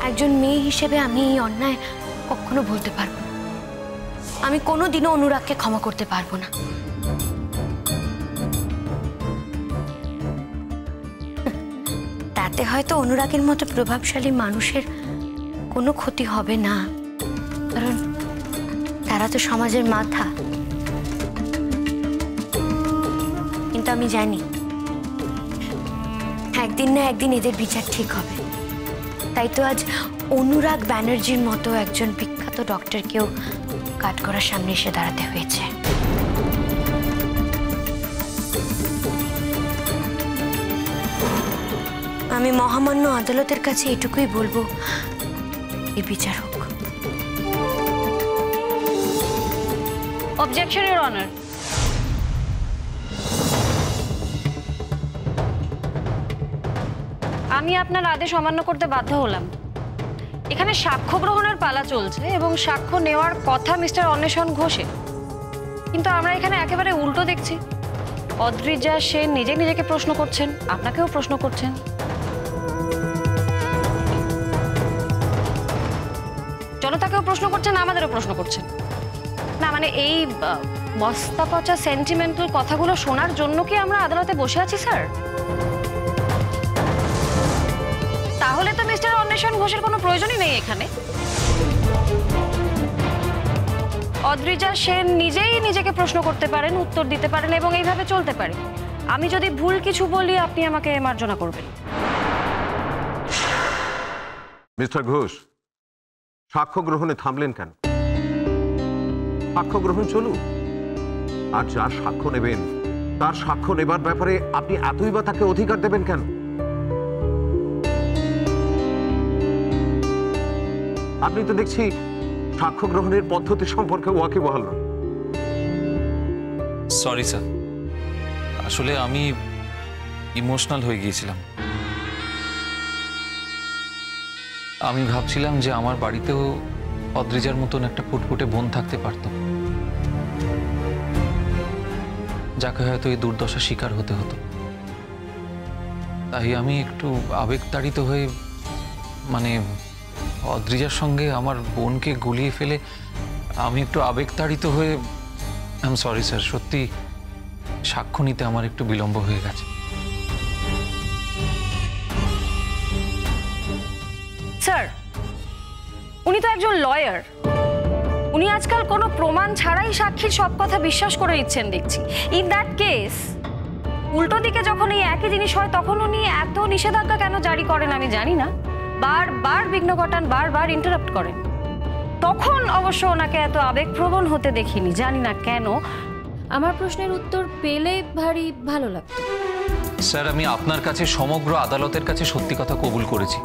একজন মেয়ে হিসেবে আমি এই অন্যায় কখনো বলতে পারবো না। আমি কোনোদিনও অনুরাগকে ক্ষমা করতে পারবো না। তাতে হয়তো অনুরাগের মতো প্রভাবশালী মানুষের কোনো ক্ষতি হবে না, কারণ তারা তো সমাজের মাথা। কিন্তু আমি জানি একদিন না একদিন এদের বিচার ঠিক হবে। তাই তো আজ অনুরাগ ব্যানার্জির মতো একজন বিখ্যাত ডক্টরকেও কাঠগড়ার সামনে এসে দাঁড়াতে হয়েছে। আমি মহামান্য আদালতের কাছে এটুকুই বলবো, এই বিচার হোক। Objection, your honour. আমি আপনার আদেশ অমান্য করতে বাধ্য হলাম। এখানে সাক্ষ্য গ্রহণের পালা চলছে এবং সাক্ষ্য নেওয়ার কথা মিস্টার অন্বেষণ ঘোষের, কিন্তু আমরা এখানে একেবারে উল্টো দেখছি। অদ্রিজা সেন নিজেকে প্রশ্ন করছেন, আপনাকেও প্রশ্ন করছেন। জনতাকেও প্রশ্ন করছেন, আমাদেরও প্রশ্ন করছেন। না মানে এই বস্তা পচা সেন্টিমেন্টাল কথাগুলো শোনার জন্য কি আমরা আদালতে বসে আছি স্যার? তাহলে তো মিস্টার অন্বেষণ ঘোষের কোনো প্রয়োজনই নেই এখানে। অদ্রিজা সেন নিজেই নিজেকে প্রশ্ন করতে পারেন, উত্তর দিতে পারেন এবং এইভাবে চলতে পারে। আমি যদি ভুল কিছু বলি আপনি আমাকে মার্জনা করবেন। মিস্টার ঘোষ, সাক্ষ্য গ্রহণে থামলেন কেন? সাক্ষ্য গ্রহণ চলুন। আর যার সাক্ষ্য নেবেন তার সাক্ষ্য নেবার ব্যাপারে আপনি এতই বা তাকে অধিকার দেবেন কেন? আপনি তো দেখছি সাক্ষ্য গ্রহণের পদ্ধতি সম্পর্কে ওয়াকিবহাল নন। সরি স্যার, আসলে আমি ইমোশনাল হয়ে গিয়েছিলাম। আমি ভাবছিলাম যে আমার বাড়িতেও অদ্রিজার মতন একটা ফুটফুটে বোন থাকতে পারত, যাকে হয়তো এই দুর্দশা শিকার হতে হতো। তাই আমি একটু আবেগতাড়িত হয়ে মানে অদ্রিজার সঙ্গে আমার বোনকে গুলিয়ে ফেলে আমি একটু আবেগতাড়িত হয়ে আই এম সরি স্যার, সত্যি সাক্ষ্য নিতে আমার একটু বিলম্ব হয়ে গেছে। স্যার, উনি তো একজন লয়ার। উনি আজকাল কোনো প্রমাণ ছাড়াই সাক্ষীর সব কথা বিশ্বাস করে নিচ্ছেন দেখছি। ইন দ্যাট কেস উল্টো দিকে যখন এই একই জিনিস হয় তখন উনি এত নিষেধাজ্ঞা কেন জারি করেন আমি জানি না। বারবার বিঘ্ন ঘটান, বারবার ইন্টারাপ্ট করেন। তখন অবশ্য ওনাকে এত আবেগপ্রবণ হতে দেখিনি, জানি না কেন। আমার প্রশ্নের উত্তর পেলে ভারী ভালো লাগতো। স্যার, আমি আপনার কাছে সমগ্র আদালতের কাছে সত্যি কথা কবুল করেছি।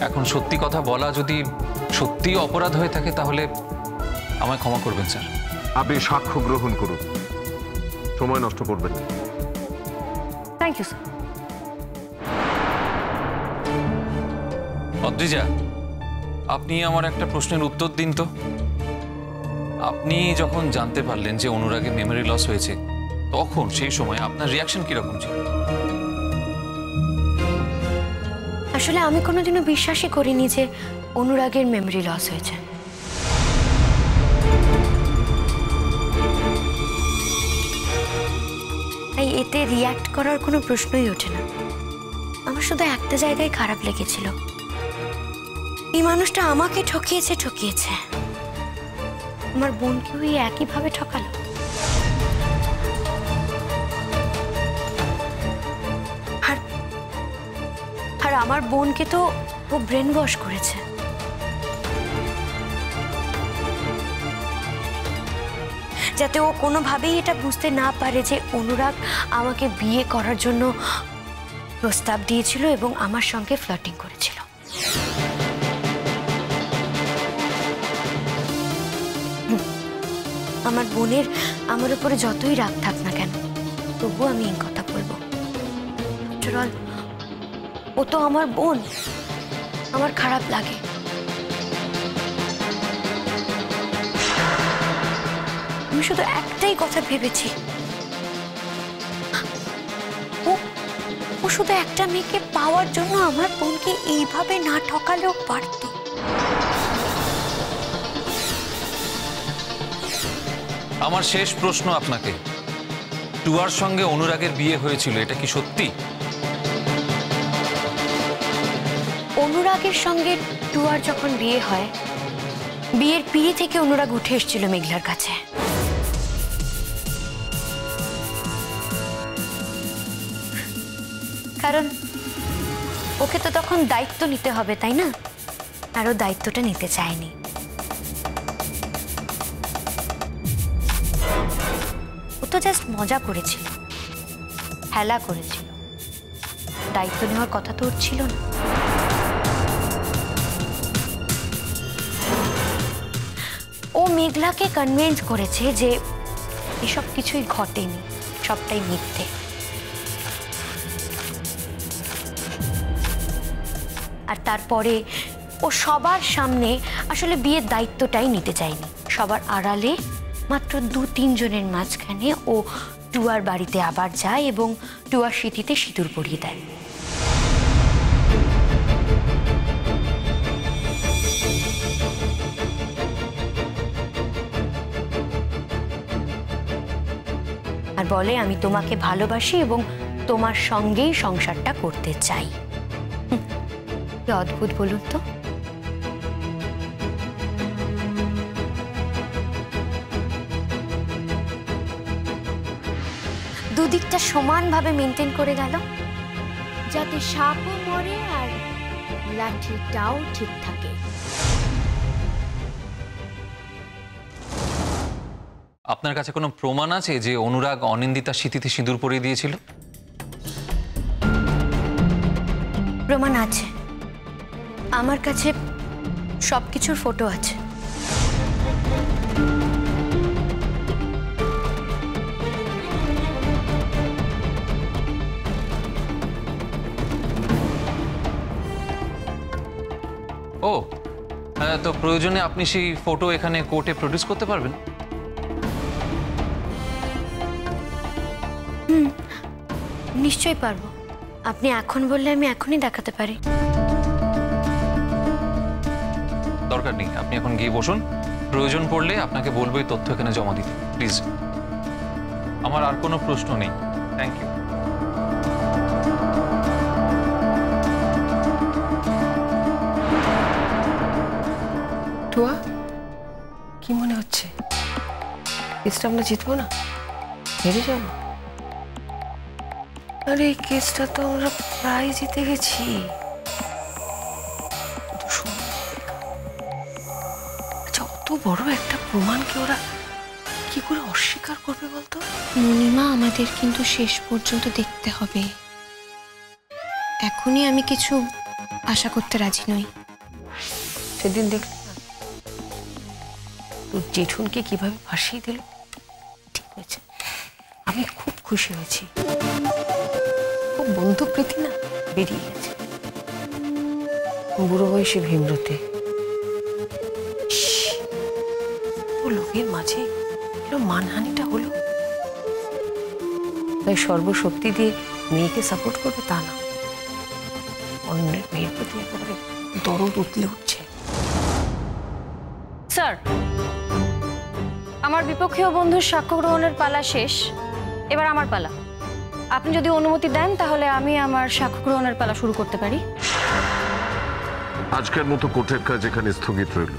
এখন সত্যি কথা বলা যদি সত্যি অপরাধ হয়ে থাকে তাহলে আমায় ক্ষমা করবেন স্যার। আপনি সাক্ষ্য গ্রহণ করুন, সময় নষ্ট করবেন না। Thank you sir. অদ্রিজা, আপনি আমার একটা প্রশ্নের উত্তর দিন তো। আপনি যখন জানতে পারলেন যে অনুরাগের মেমোরি লস হয়েছে তখন সেই সময় আপনার রিয়াকশন কিরকম ছিল? আসলে আমি কোনোদিনও বিশ্বাসই করিনি যে অনুরাগের মেমরি লস হয়েছে। তাই এতে রিয়্যাক্ট করার কোনো প্রশ্নই ওঠে না। আমার শুধু একটা জায়গায় খারাপ লেগেছিল, এই মানুষটা আমাকে ঠকিয়েছে, আমার বোনকেও একইভাবে ঠকালো। আর আমার বোনকে তো ও ব্রেন ওয়াশ করেছে। যাতে ও কোনোভাবেই এটা বুঝতে না পারে যে অনুরাগ আমাকে বিয়ে করার জন্য প্রস্তাব দিয়েছিল এবং আমার সঙ্গে ফ্লার্টিং করেছিল। আমার বোনের আমার উপরে যতই রাগ থাক না কেন, তবু আমি এই কথা বলবো। ও তো আমার বোন, আমার খারাপ লাগে। আমি শুধু একটাই কথা ভেবেছি, ও শুধু একটা মেয়েকে পাওয়ার জন্য আমার বোনকে এইভাবে না ঠকালেও পারত। আমার শেষ প্রশ্ন আপনাকে, টুয়ার সঙ্গে অনুরাগের বিয়ে হয়েছিল, এটা কি সত্যি? অনুরাগের সঙ্গে টুয়ার যখন বিয়ে হয়, বিয়ের পিড়ি থেকে অনুরাগ উঠে এসেছিল মেঘলার কাছে। কারণ ওকে তো তখন দায়িত্ব নিতে হবে, তাই না? আর ও দায়িত্বটা নিতে চায়নি। ও তো জাস্ট মজা করেছিল, খেলা করেছিল, দায়িত্ব নেওয়ার কথা তো ওর ছিল না। ও মেঘলাকে কনভিন্স করেছে যে এসব কিছুই ঘটেনি, সবটাই মিথ্যে। আর তারপরে ও সবার সামনে আসলে বিয়ের দায়িত্বটাই নিতে চায়নি। সবার আড়ালে মাত্র 2-3 জনের মাঝখানে ও টুয়ার বাড়িতে আবার যায় এবং টুয়ার স্মৃতিতে সিঁদুর পরিয়ে দেয়। আর বলে, আমি তোমাকে ভালোবাসি এবং তোমার সঙ্গেই সংসারটা করতে চাই। কি অদ্ভুত বলুন তো। দুদিকটা সমানভাবে মেনটেন করে গেল, যাতে সাপও মরে আর লাঠিটাও ঠিক থাকে। আপনার কাছে কোনো প্রমাণ আছে যে অনুরাগ অনিন্দিতার স্মৃতিতে সিঁদুর পরিয়ে দিয়েছিল? প্রমাণ আছে, আমার কাছে সবকিছুর ফটো আছে। ও তো প্রয়োজনে আপনি সেই ফটো এখানে কোর্টে প্রডিউস করতে পারবেন? নিশ্চয়ই পারবো। আপনি এখন বললে আমি এখনই দেখাতে পারি। দরকার নেই, আপনি এখন গিয়ে বসুন। প্রয়োজন পড়লে আপনাকে বলবো এই তথ্য এখানে জমা দিতে। প্লিজ, আমার আর কোনো প্রশ্ন নেই। Thank you. টুয়া, কি মনে হচ্ছে? কেসটা আমরা জিতবো না, হেরে যাব? আরে এই কেসটা তো আমরা প্রায় জিতে গেছি। আচ্ছা, অত বড় একটা প্রমাণকে ওরা কি করে অস্বীকার করবে বলতো? মণিমা, আমাদের কিন্তু শেষ পর্যন্ত দেখতে হবে। এখনই আমি কিছু আশা করতে রাজি নই। সেদিন দেখলি না তোর জেঠুনকে কিভাবে ফাঁসিয়ে দিল? ঠিক হয়েছে, আমি খুব খুশি হয়েছি। খুব বন্ধুপ্রীতি না বেরিয়ে গেছে বুড়ো বয়সে ভীমরতে। লোকের মাঝে মানহানিটা হলো, তাই সর্বশক্তি দিয়ে মেয়েকে সাপোর্ট করবে তা না, অন্যের মেয়ের প্রতি একেবারে দরদ উতলে উঠছে। স্যার, আমার বিপক্ষীয় বন্ধুর সাক্ষ্য গ্রহণের পালা শেষ, এবার আমার পালা। আপনি যদি অনুমতি দেন তাহলে আমি আমার সাক্ষ্য গ্রহণের পালা শুরু করতে পারি। আজকের মতো কোর্টের কাজ এখানে স্থগিত রইল।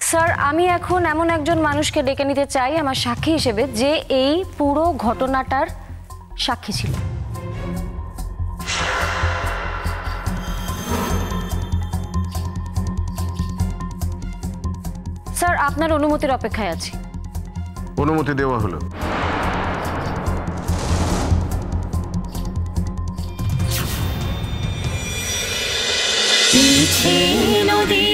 স্যার, আমি এখন এমন একজন মানুষকে ডেকে নিতে চাই আমার সাক্ষী হিসেবে, যে এই পুরো ঘটনাটার সাক্ষী ছিল। স্যার আপনার অনুমতির অপেক্ষায় আছি। অনুমতি দেওয়া হলো। নদী